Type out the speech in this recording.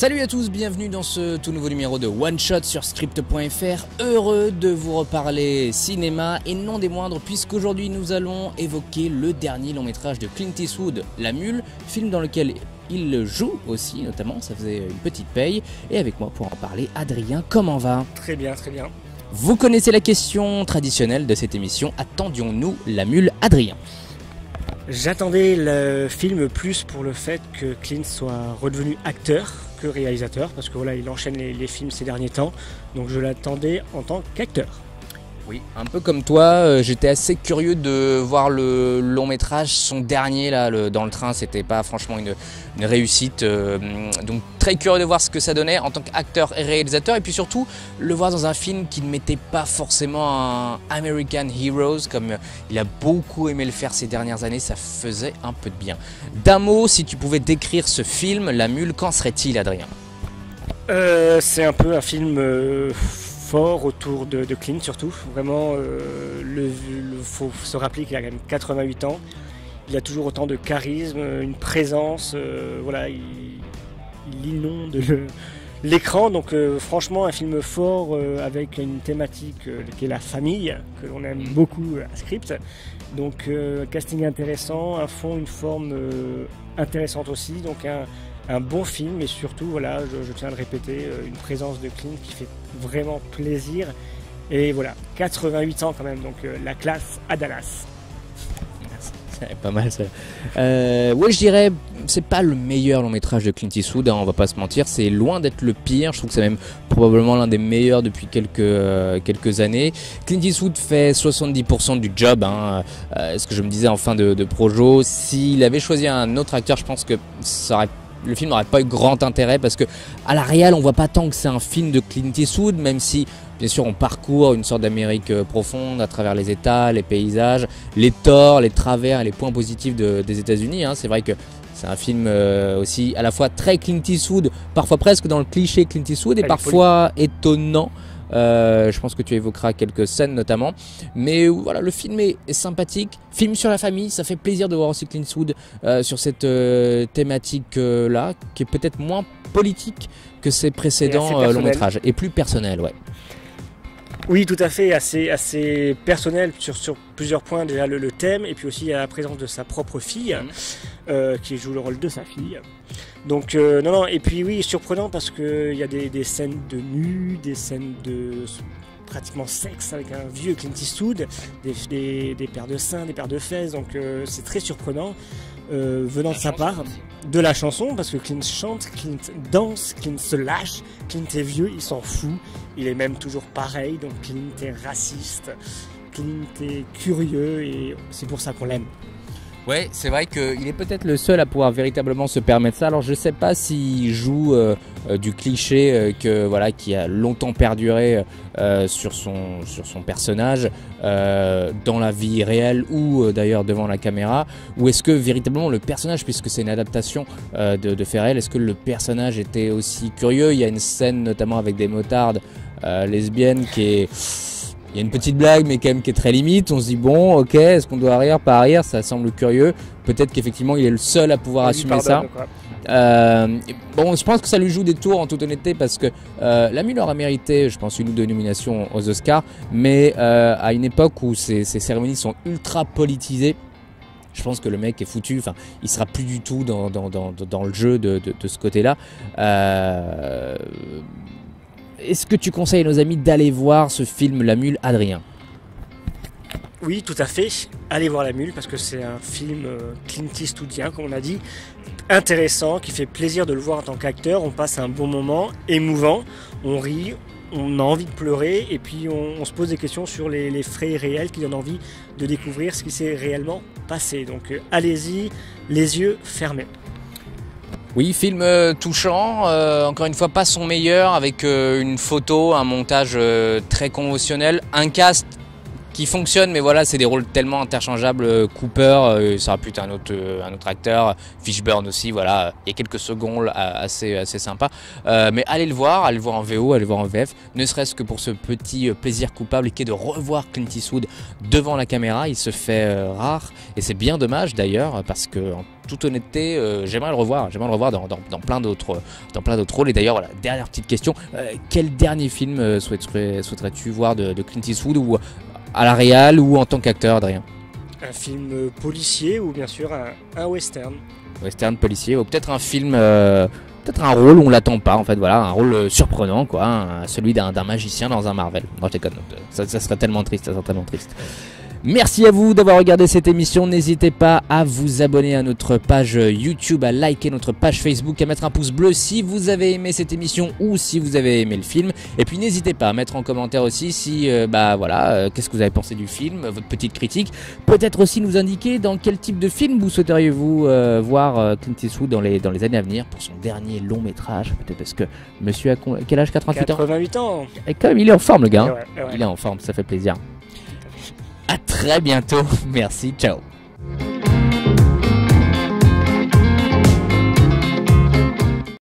Salut à tous, bienvenue dans ce tout nouveau numéro de One Shot sur Script.fr. Heureux de vous reparler cinéma et non des moindres, puisqu'aujourd'hui nous allons évoquer le dernier long métrage de Clint Eastwood, La Mule, film dans lequel il joue aussi notamment, ça faisait une petite paye. Et avec moi pour en parler, Adrien, comment va? Très bien, très bien. Vous connaissez la question traditionnelle de cette émission, attendions-nous La Mule, Adrien? J'attendais le film plus pour le fait que Clint soit redevenu acteur que réalisateur, parce que voilà, il enchaîne les films ces derniers temps, donc je l'attendais en tant qu'acteur. Oui, un peu comme toi, j'étais assez curieux de voir le long métrage, son dernier là, dans le train, c'était pas franchement une réussite, donc très curieux de voir ce que ça donnait en tant qu'acteur et réalisateur, et puis surtout le voir dans un film qui ne mettait pas forcément un American Heroes comme il a beaucoup aimé le faire ces dernières années, ça faisait un peu de bien. D'un mot, si tu pouvais décrire ce film, La Mule, qu'en serait-il, Adrien? C'est un peu un film fort autour de Clint surtout, vraiment faut se rappeler qu'il a quand même 88 ans, il a toujours autant de charisme, une présence, voilà, il inonde l'écran, donc franchement un film fort avec une thématique qui est la famille, que l'on aime beaucoup à Script, donc casting intéressant, un fond, une forme intéressante aussi, donc un bon film, et surtout, voilà, je tiens à le répéter, une présence de Clint qui fait vraiment plaisir. Et voilà, 88 ans quand même, donc la classe à Dallas. C'est pas mal ça. Ouais, je dirais, c'est pas le meilleur long métrage de Clint Eastwood, hein, on va pas se mentir, c'est loin d'être le pire, je trouve que c'est même probablement l'un des meilleurs depuis quelques années. Clint Eastwood fait 70% du job, hein, ce que je me disais en fin de projo, s'il avait choisi un autre acteur, je pense que le film n'aurait pas eu grand intérêt, parce que à la réal on voit pas tant que c'est un film de Clint Eastwood, même si bien sûr on parcourt une sorte d'Amérique profonde à travers les États, les paysages, les torts, les travers et les points positifs des États-Unis, hein. C'est vrai que c'est un film aussi à la fois très Clint Eastwood, parfois presque dans le cliché Clint Eastwood, et parfois étonnant. Je pense que tu évoqueras quelques scènes notamment, mais voilà, le film est sympathique, film sur la famille, ça fait plaisir de voir aussi Clint Eastwood sur cette thématique là, qui est peut-être moins politique que ses précédents longs métrages, et plus personnel, ouais. Oui, tout à fait, assez personnel sur plusieurs points, déjà le thème, et puis aussi la présence de sa propre fille, qui joue le rôle de sa fille. Donc non, et puis oui, surprenant parce qu'il y a des scènes de nu, des scènes de pratiquement sexe avec un vieux Clint Eastwood, des paires de seins, des paires de fesses, donc c'est très surprenant venant de sa part, de la chanson, parce que Clint chante, Clint danse, Clint se lâche, Clint est vieux, il s'en fout, il est même toujours pareil, donc Clint est raciste, Clint est curieux, et c'est pour ça qu'on l'aime. Ouais, c'est vrai qu'il est peut-être le seul à pouvoir véritablement se permettre ça. Alors je sais pas s'il joue du cliché qui a longtemps perduré sur son personnage dans la vie réelle ou d'ailleurs devant la caméra, ou est-ce que véritablement le personnage, puisque c'est une adaptation de faits réels, est-ce que le personnage était aussi curieux? Il y a une scène notamment avec des motardes lesbiennes qui est... Il y a une petite blague, mais quand même qui est très limite. On se dit, bon, ok, est-ce qu'on doit rire, pas rire? Ça semble curieux. Peut-être qu'effectivement, il est le seul à pouvoir assumer ça. Bon, je pense que ça lui joue des tours, en toute honnêteté, parce que La Mule aura mérité, je pense, 1 ou 2 nominations aux Oscars. Mais à une époque où ces cérémonies sont ultra politisées, je pense que le mec est foutu. Enfin, il sera plus du tout dans le jeu de ce côté-là. Est-ce que tu conseilles à nos amis d'aller voir ce film La Mule, Adrien? Oui, tout à fait. Allez voir La Mule, parce que c'est un film Clint Eastwoodien, comme on a dit, intéressant, qui fait plaisir de le voir en tant qu'acteur. On passe un bon moment, émouvant, on rit, on a envie de pleurer, et puis on se pose des questions sur les faits réels qui donnent envie de découvrir ce qui s'est réellement passé. Donc allez-y, les yeux fermés. Oui, film touchant, encore une fois pas son meilleur, avec une photo, un montage très conventionnel, un cast qui fonctionne, mais voilà, c'est des rôles tellement interchangeables. Cooper, ça aurait pu être un autre acteur, Fishburne aussi, voilà, il y a quelques secondes assez sympas. Mais allez le voir en VO, allez le voir en VF, ne serait-ce que pour ce petit plaisir coupable qui est de revoir Clint Eastwood devant la caméra. Il se fait rare, et c'est bien dommage d'ailleurs, parce que toute honnêteté, j'aimerais le revoir dans plein d'autres rôles. Et d'ailleurs, voilà, dernière petite question, quel dernier film souhaiterais-tu voir de Clint Eastwood, ou à la réal ou en tant qu'acteur, Adrien? Un film policier ou bien sûr un western. Western, policier, ou peut-être un film, peut-être un rôle où on l'attend pas, en fait, voilà, un rôle surprenant, quoi, celui d'un magicien dans un Marvel. Non, je déconne, ça serait tellement triste, Merci à vous d'avoir regardé cette émission. N'hésitez pas à vous abonner à notre page YouTube, à liker notre page Facebook, à mettre un pouce bleu si vous avez aimé cette émission ou si vous avez aimé le film. Et puis n'hésitez pas à mettre en commentaire aussi si, qu'est-ce que vous avez pensé du film, votre petite critique. Peut-être aussi nous indiquer dans quel type de film vous souhaiteriez-vous voir Clint Eastwood dans les années à venir pour son dernier long métrage. Peut-être parce que monsieur a quel âge? 88 ans. Et quand même, il est en forme, le gars. Ouais. Il est en forme, ça fait plaisir. À très bientôt. Merci, ciao.